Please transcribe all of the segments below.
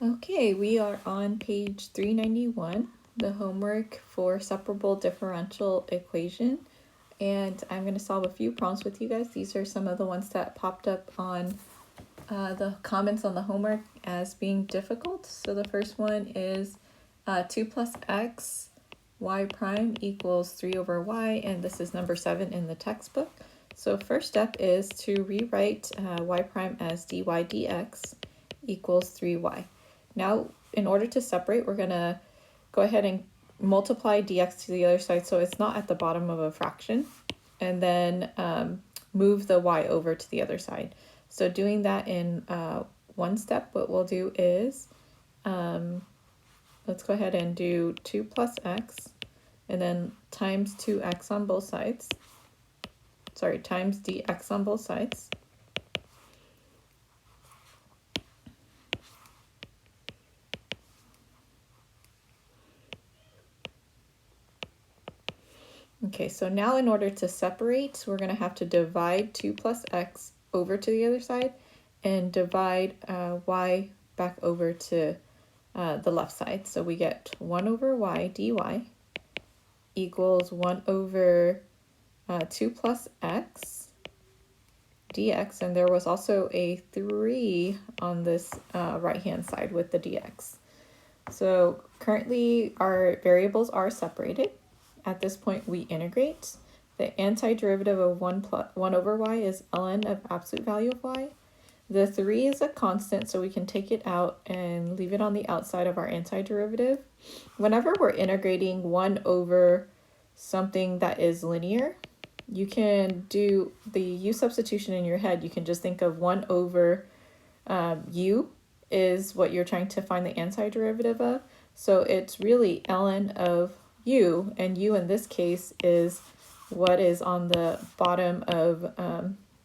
Okay, we are on page 391, the homework for separable differential equation. And I'm going to solve a few problems with you guys. These are some of the ones that popped up on the comments on the homework as being difficult. So the first one is 2 plus x y prime equals 3 over y, and this is number 7 in the textbook. So first step is to rewrite y prime as dy dx equals 3y. Now, in order to separate, we're going to go ahead and multiply dx to the other side so it's not at the bottom of a fraction, and then move the y over to the other side. So doing that in one step, what we'll do is, let's go ahead and do 2 plus x, and then times 2x on both sides. Sorry, times dx on both sides. Okay, so now in order to separate, we're going to have to divide 2 plus x over to the other side and divide y back over to the left side. So we get 1 over y dy equals 1 over 2 plus x dx, and there was also a 3 on this right-hand side with the dx. So currently our variables are separated. At this point, we integrate. The antiderivative of 1 over y is ln of absolute value of y. The 3 is a constant, so we can take it out and leave it on the outside of our antiderivative. Whenever we're integrating 1 over something that is linear, you can do the u substitution in your head. You can just think of 1 over u is what you're trying to find the antiderivative of. So it's really ln of u, and u in this case is what is on the bottom of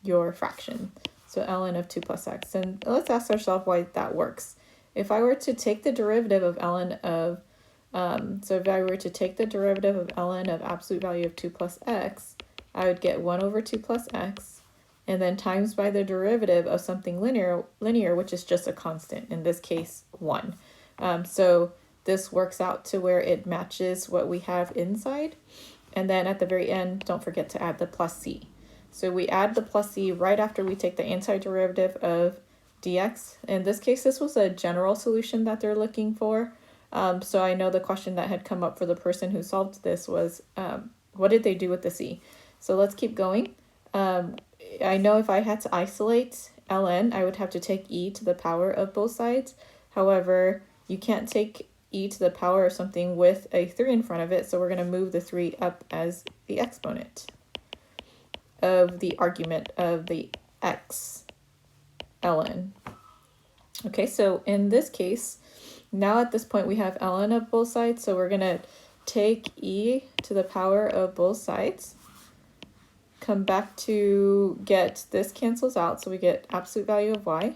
your fraction. So ln of 2 plus x. And let's ask ourselves why that works. If I were to take the derivative of ln of, if I were to take the derivative of ln of absolute value of 2 plus x, I would get 1 over 2 plus x, and then times by the derivative of something linear, which is just a constant, in this case 1. So this works out to where it matches what we have inside. And then at the very end, don't forget to add the plus c. So we add the plus c right after we take the antiderivative of dx. In this case, this was a general solution that they're looking for. So I know the question that had come up for the person who solved this was, what did they do with the c? So let's keep going. I know if I had to isolate ln, I would have to take e to the power of both sides. However, you can't take e to the power of something with a 3 in front of it, so we're going to move the 3 up as the exponent of the argument of the x ln. Okay, so in this case, now at this point we have ln of both sides, so we're going to take e to the power of both sides, come back to get this cancels out, so we get absolute value of y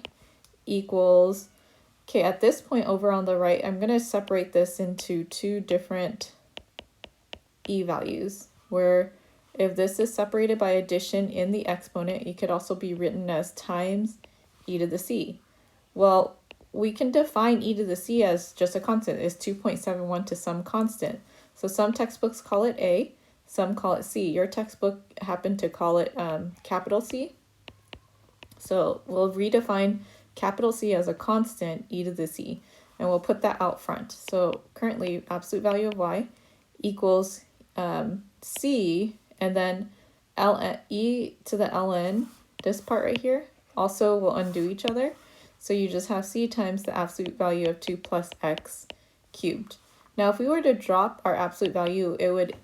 equals, okay, at this point over on the right, I'm going to separate this into two different e values, where if this is separated by addition in the exponent, it could also be written as times e to the c. Well, we can define e to the c as just a constant. It's 2.71 to some constant. So some textbooks call it a, some call it c. Your textbook happened to call it capital C. So we'll redefine capital C as a constant, e to the c, and we'll put that out front. So currently absolute value of y equals c, and then e to the ln, this part right here, also will undo each other. So you just have c times the absolute value of 2 plus x cubed. Now if we were to drop our absolute value, it would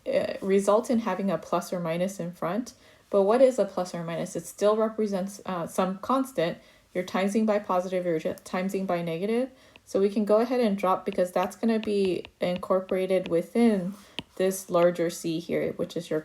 result in having a plus or minus in front. But what is a plus or minus? It still represents some constant. You're timesing by positive, you're timesing by negative. So we can go ahead and drop, because that's going to be incorporated within this larger c here, which is your